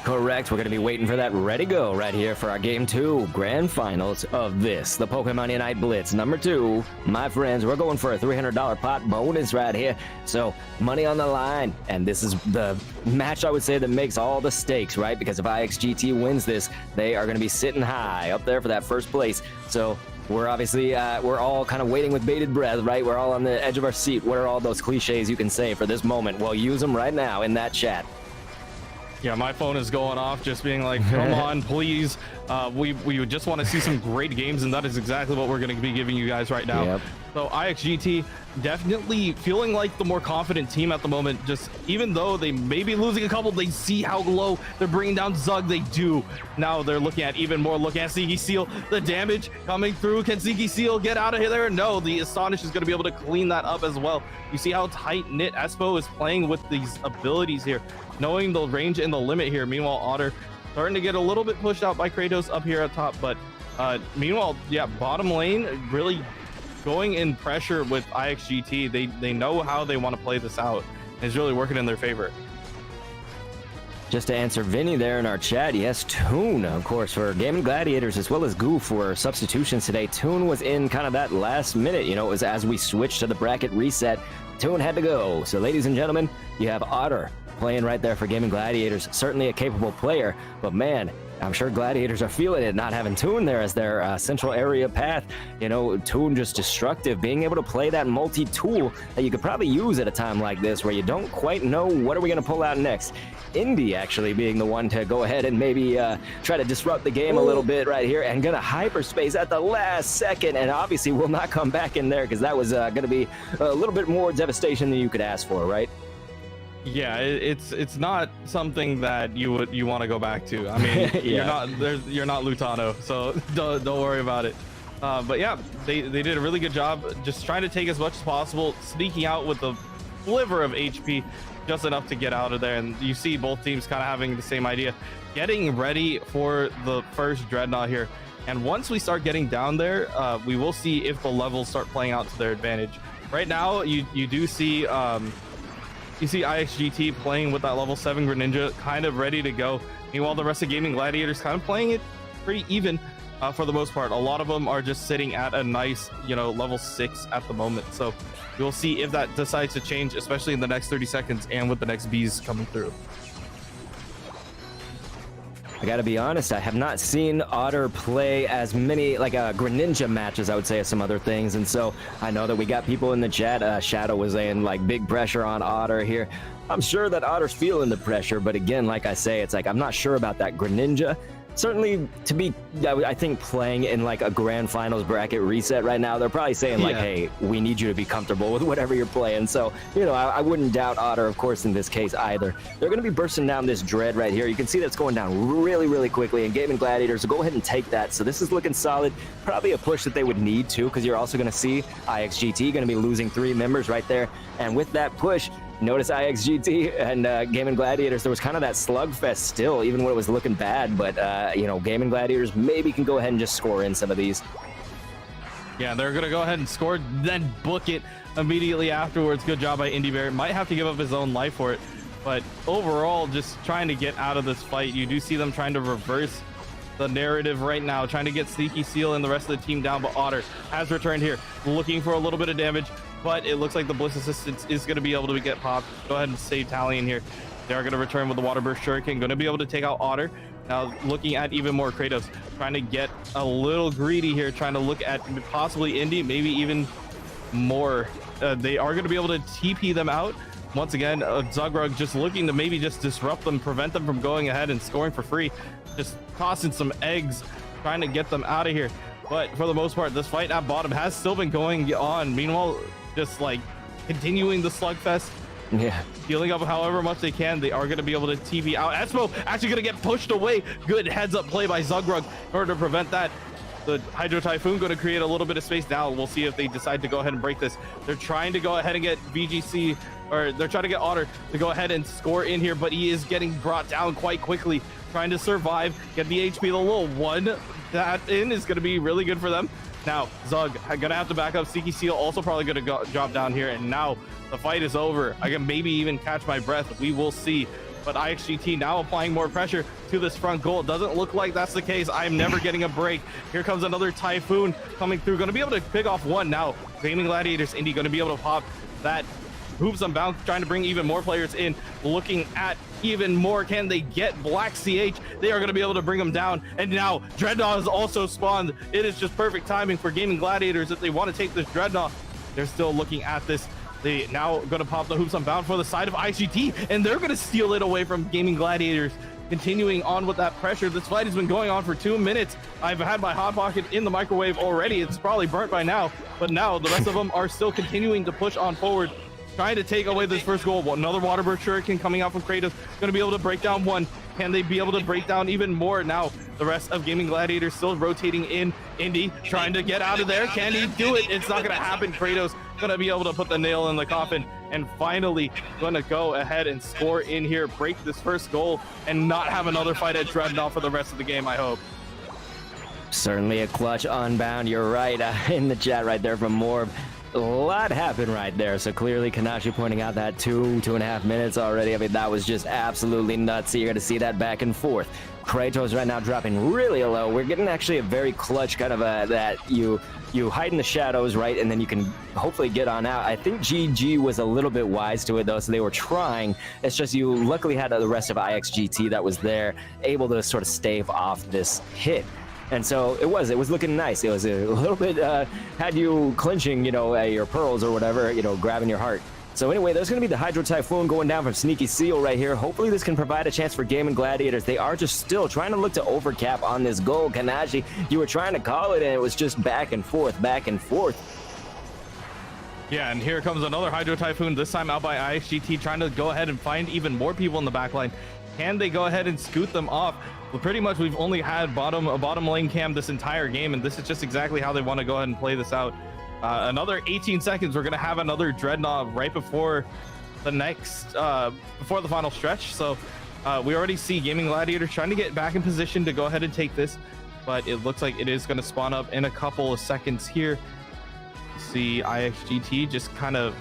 Correct. We're going to be waiting for that ready go right here for our Game 2 Grand Finals of this, the Pokemon Unite Blitz number 2. My friends, we're going for a $300 pot bonus right here. So money on the line. And this is the match, I would say, that makes all the stakes, right? Because if IXGT wins this, they are going to be sitting high up there for that first place. So we're obviously, we're all kind of waiting with bated breath, right? We're all on the edge of our seat. What are all those cliches you can say for this moment? Well, use them right now in that chat. Yeah, my phone is going off, just being like, come on, please. We just want to see some great games, and that is exactly what we're going to be giving you guys right now. Yep. So IXGT definitely feeling like the more confident team at the moment. Just even though they may be losing a couple, they see how low they're bringing down Zug. They do. Now they're looking at even more. Look at Ziggy Seal. The damage coming through. Can Ziggy Seal get out of there? No, the Astonish is going to be able to clean that up as well. You see how tight-knit Espo is playing with these abilities here, knowing the range and the limit here. Meanwhile, Otter starting to get a little bit pushed out by Kratos up here at top, but meanwhile, yeah, bottom lane really going in pressure with IXGT. They know how they want to play this out, and it's really working in their favor. Just to answer Vinny there in our chat, yes, Toon, of course, for Gaimin Gladiators, as well as Goof for substitutions today. Toon was in kind of that last minute, you know, it was as we switched to the bracket reset, Toon had to go. So ladies and gentlemen, you have Otter playing right there for Gaimin Gladiators. Certainly a capable player, but man, I'm sure Gladiators are feeling it, not having Toon there as their central area path. You know, Toon just destructive, being able to play that multi-tool that you could probably use at a time like this where you don't quite know what are we going to pull out next. Indy actually being the one to go ahead and maybe try to disrupt the game a little bit right here, and gonna hyperspace at the last second, and obviously will not come back in there because that was gonna be a little bit more devastation than you could ask for, right? Yeah, it's not something that you want to go back to. I mean, Yeah. you're not Lutano, so don't worry about it. But yeah, they did a really good job just trying to take as much as possible, sneaking out with a sliver of HP, just enough to get out of there. And you see both teams kind of having the same idea, getting ready for the first dreadnaw here. And once we start getting down there, we will see if the levels start playing out to their advantage. Right now, you do see you see IXGT playing with that level 7 Greninja kind of ready to go. Meanwhile, the rest of Gaimin Gladiators kind of playing it pretty even for the most part. A lot of them are just sitting at a nice, you know, level 6 at the moment. So we'll see if that decides to change, especially in the next 30 seconds and with the next bees coming through. I gotta be honest, I have not seen Otter play as many like Greninja matches, I would say, as some other things, and so I know that we got people in the chat. Shadow was saying like big pressure on Otter here. I'm sure that Otter's feeling the pressure, but again, like I say, it's like I'm not sure about that Greninja. Certainly to be, I think, playing in like a grand finals bracket reset right now, they're probably saying like, hey, we need you to be comfortable with whatever you're playing. So, you know, I wouldn't doubt Otter, of course, in this case either. They're going to be bursting down this dread right here. You can see that's going down really, really quickly, and Gaimin Gladiators will go ahead and take that. So this is looking solid. Probably a push that they would need to, because you're also going to see IXGT going to be losing 3 members right there. And with that push, notice IXGT and Gaimin Gladiators, there was kind of that slugfest still, even when it was looking bad. But, you know, Gaimin Gladiators maybe can go ahead and just score in some of these. Yeah, they're gonna go ahead and score, then book it immediately afterwards. Good job by Indy Bear. Might have to give up his own life for it, but overall, just trying to get out of this fight. You do see them trying to reverse the narrative right now, trying to get Sneaky Seal and the rest of the team down, but Otter has returned here, looking for a little bit of damage, but it looks like the Blitz assistance is going to be able to get popped. Go ahead and save Talion here. They are going to return with the Water Burst Shuriken, going to be able to take out Otter. Now looking at even more Kratos, trying to get a little greedy here, trying to look at possibly Indy, maybe even more. They are going to be able to TP them out. Once again, Zugrug just looking to maybe just disrupt them, prevent them from going ahead and scoring for free. Just tossing some eggs, trying to get them out of here. But for the most part, this fight at bottom has still been going on. Meanwhile, just like continuing the slugfest. Yeah. Healing up however much they can. They are going to be able to TV out. Espo actually going to get pushed away. Good heads up play by Zugrug in order to prevent that. The Hydro Typhoon going to create a little bit of space now. We'll see if they decide to go ahead and break this. They're trying to go ahead and get VGC, or they're trying to get Otter to go ahead and score in here, but he is getting brought down quite quickly. Trying to survive, get the HP. The little one that in is going to be really good for them. Now, Zug gonna have to back up. Sneaky Seal also probably gonna drop down here, and now the fight is over. I can maybe even catch my breath. We will see. But IXGT now applying more pressure to this front goal. It doesn't look like that's the case. I'm never getting a break. Here comes another Typhoon coming through. Gonna be able to pick off one now. Gaimin Gladiators, Indy gonna be able to pop that. Hoops Unbound, trying to bring even more players in, looking at even more. Can they get Black CH? They are going to be able to bring them down. And now Dreadnaw has also spawned. It is just perfect timing for Gaimin Gladiators if they want to take this Dreadnaw. They're still looking at this. They now going to pop the Hoops Unbound for the side of IGT, and they're going to steal it away from Gaimin Gladiators. Continuing on with that pressure. This fight has been going on for 2 minutes. I've had my Hot Pocket in the microwave already. It's probably burnt by now, but now the rest of them are still continuing to push on forward, trying to take away this first goal. Another Water Burst Shuriken coming out from Kratos. Going to be able to break down one. Can they be able to break down even more? Now, the rest of Gaimin Gladiators still rotating in. Indy trying to get out of there. Can he do it? It's not going to happen. Kratos going to be able to put the nail in the coffin, and finally going to go ahead and score in here, break this first goal, and not have another fight at Dreadnaw for the rest of the game, I hope. Certainly a clutch Unbound. You're right. In the chat right there from Morb. A lot happened right there. So clearly Kanashi pointing out that 2.5 minutes already. I mean, that was just absolutely nuts. So you're going to see that back and forth. Kratos right now dropping really low. We're getting actually a very clutch kind of that you hide in the shadows, right? And then you can hopefully get on out. I think GG was a little bit wise to it though. So they were trying. It's just you luckily had the rest of IXGT that was there, able to sort of stave off this hit. And so it was looking nice. It was a little bit, had you clinching, you know, your pearls or whatever, you know, grabbing your heart. So anyway, there's going to be the Hydro Typhoon going down from Sneaky Seal right here. Hopefully this can provide a chance for Gaimin Gladiators. They are just still trying to look to overcap on this goal. Kanashi, you were trying to call it, and it was just back and forth, back and forth. Yeah, and here comes another Hydro Typhoon, this time out by IXGT, trying to go ahead and find even more people in the backline. Can they go ahead and scoot them off? Well, pretty much we've only had a bottom lane cam this entire game, and this is just exactly how they want to go ahead and play this out. Another 18 seconds, we're going to have another Dreadnaw right before the next, before the final stretch. So we already see Gaimin Gladiators trying to get back in position to go ahead and take this, but it looks like it is going to spawn up in a couple of seconds here. See IXGT just kind of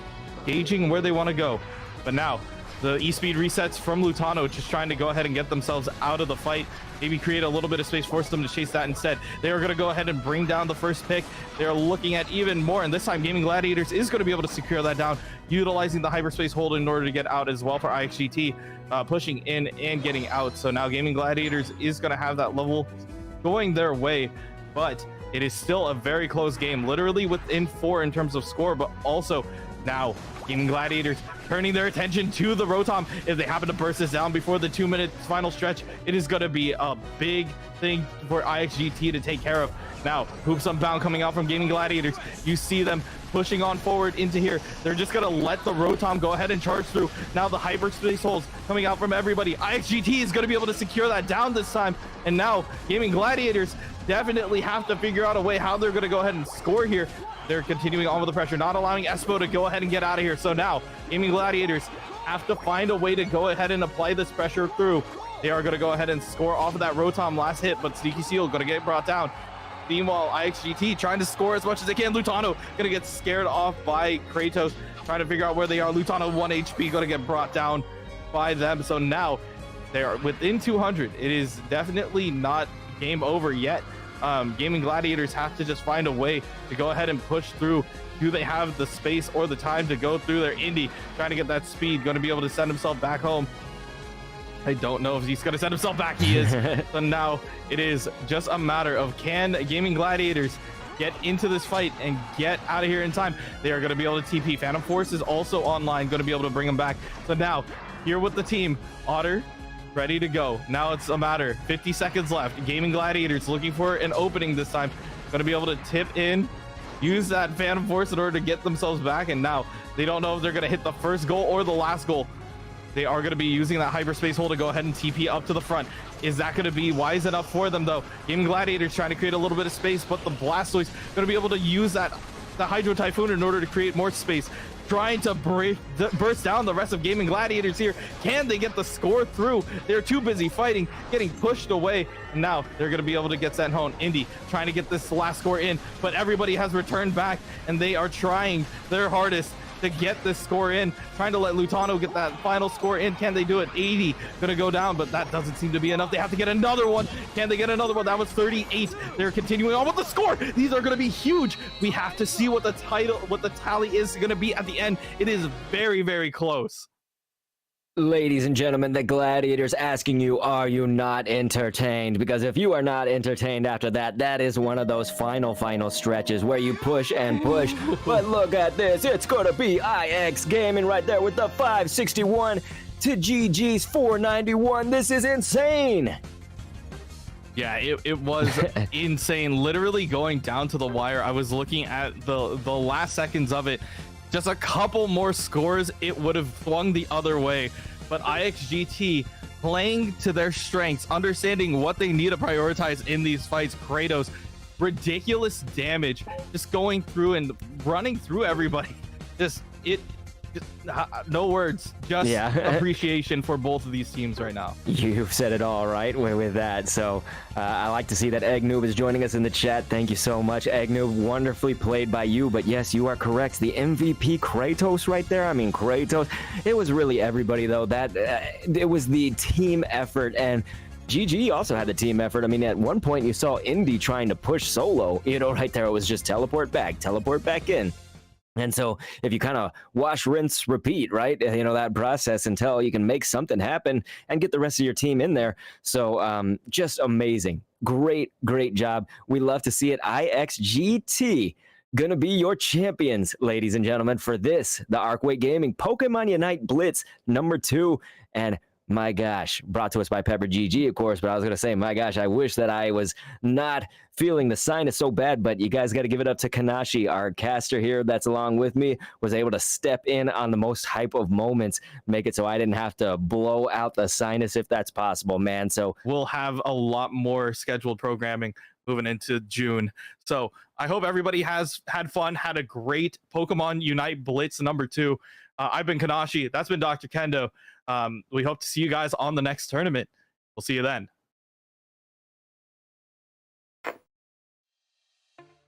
gauging where they want to go. But now the E-Speed resets from Lutano, just trying to go ahead and get themselves out of the fight. Maybe create a little bit of space, force them to chase that instead. They are going to go ahead and bring down the first pick. They're looking at even more, and this time Gaimin Gladiators is going to be able to secure that down, utilizing the hyperspace hold in order to get out as well for IXGT, pushing in and getting out. So now Gaimin Gladiators is going to have that level going their way, but it is still a very close game, literally within 4 in terms of score, but also now Gaimin Gladiators turning their attention to the Rotom. If they happen to burst this down before the 2-minute final stretch, it is going to be a big thing for IXGT to take care of. Now, Hoops Unbound coming out from Gaimin Gladiators. You see them pushing on forward into here. They're just going to let the Rotom go ahead and charge through. Now the hyperspace holes coming out from everybody. IXGT is going to be able to secure that down this time. And now Gaimin Gladiators definitely have to figure out a way how they're going to go ahead and score here. They're continuing on with the pressure, not allowing Espo to go ahead and get out of here. So now Gaimin Gladiators have to find a way to go ahead and apply this pressure through. They are going to go ahead and score off of that Rotom last hit, but Sneaky Seal going to get brought down. Meanwhile, IXGT trying to score as much as they can. Lutano gonna get scared off by Kratos, trying to figure out where they are. Lutano 1 HP gonna get brought down by them. So now they are within 200. It is definitely not game over yet. Gaimin Gladiators have to just find a way to go ahead and push through. Do they have the space or the time to go through their Indy, trying to get that speed, going to be able to send himself back home? I don't know if he's going to send himself back. He is. So now it is just a matter of, can Gaimin Gladiators get into this fight and get out of here in time? They are going to be able to TP. Phantom Force is also online, going to be able to bring him back. So now here with the team, Otter ready to go. Now it's a matter, 50 seconds left. Gaimin Gladiators looking for an opening this time. Going to be able to tip in, use that Phantom Force in order to get themselves back. And now they don't know if they're going to hit the first goal or the last goal. They are going to be using that hyperspace hole to go ahead and TP up to the front. Is that going to be wise enough for them, though? Gaimin Gladiators trying to create a little bit of space, but the Blastoise going to be able to use the Hydro Typhoon in order to create more space. Trying to burst down the rest of Gaimin Gladiators here. Can they get the score through? They're too busy fighting, getting pushed away. And now they're going to be able to get sent home. Indy trying to get this last score in, but everybody has returned back, and they are trying their hardest to get this score in, trying to let Lutano get that final score in. Can they do it? 80 gonna go down, but that doesn't seem to be enough. They have to get another one. Can they get another one? That was 38. They're continuing on with the score. These are gonna be huge. We have to see what the tally is gonna be at the end. It is very, very close. Ladies and gentlemen, the Gladiators asking you, are you not entertained? Because if you are not entertained after that, that is one of those final stretches where you push and push. But look at this. It's going to be IX Gaming right there with the 561 to GG's 491. This is insane. Yeah, it was insane. Literally going down to the wire. I was looking at the last seconds of it. Just a couple more scores, it would have swung the other way. But IXGT playing to their strengths, understanding what they need to prioritize in these fights. Kratos, ridiculous damage, just going through and running through everybody. No words, just appreciation for both of these teams right now. You've said it all right with that. So I like to see that Eggnoob is joining us in the chat. Thank you so much, Eggnoob. Wonderfully played by you. But yes, you are correct. The MVP Kratos right there. I mean, Kratos. It was really everybody, though. That it was the team effort. And GG also had the team effort. I mean, at one point you saw Indy trying to push solo. You know, right there it was just teleport back in. And so if you kind of wash, rinse, repeat, right? You know, that process until you can make something happen and get the rest of your team in there. So just amazing. Great job. We love to see it. IXGT gonna be your champions, ladies and gentlemen, for this, the Arcway Gaming Pokemon Unite Blitz #2. And my gosh, brought to us by PepperGG, of course, but I was going to say, my gosh, I wish that I was not feeling the sinus so bad, but you guys got to give it up to Kanashi, our caster here that's along with me, was able to step in on the most hype of moments, make it so I didn't have to blow out the sinus if that's possible, man. So we'll have a lot more scheduled programming moving into June. So I hope everybody has had fun, had a great Pokemon Unite Blitz #2. I've been Kanashi. That's been Dr. Kendo. We hope to see you guys on the next tournament. We'll see you then.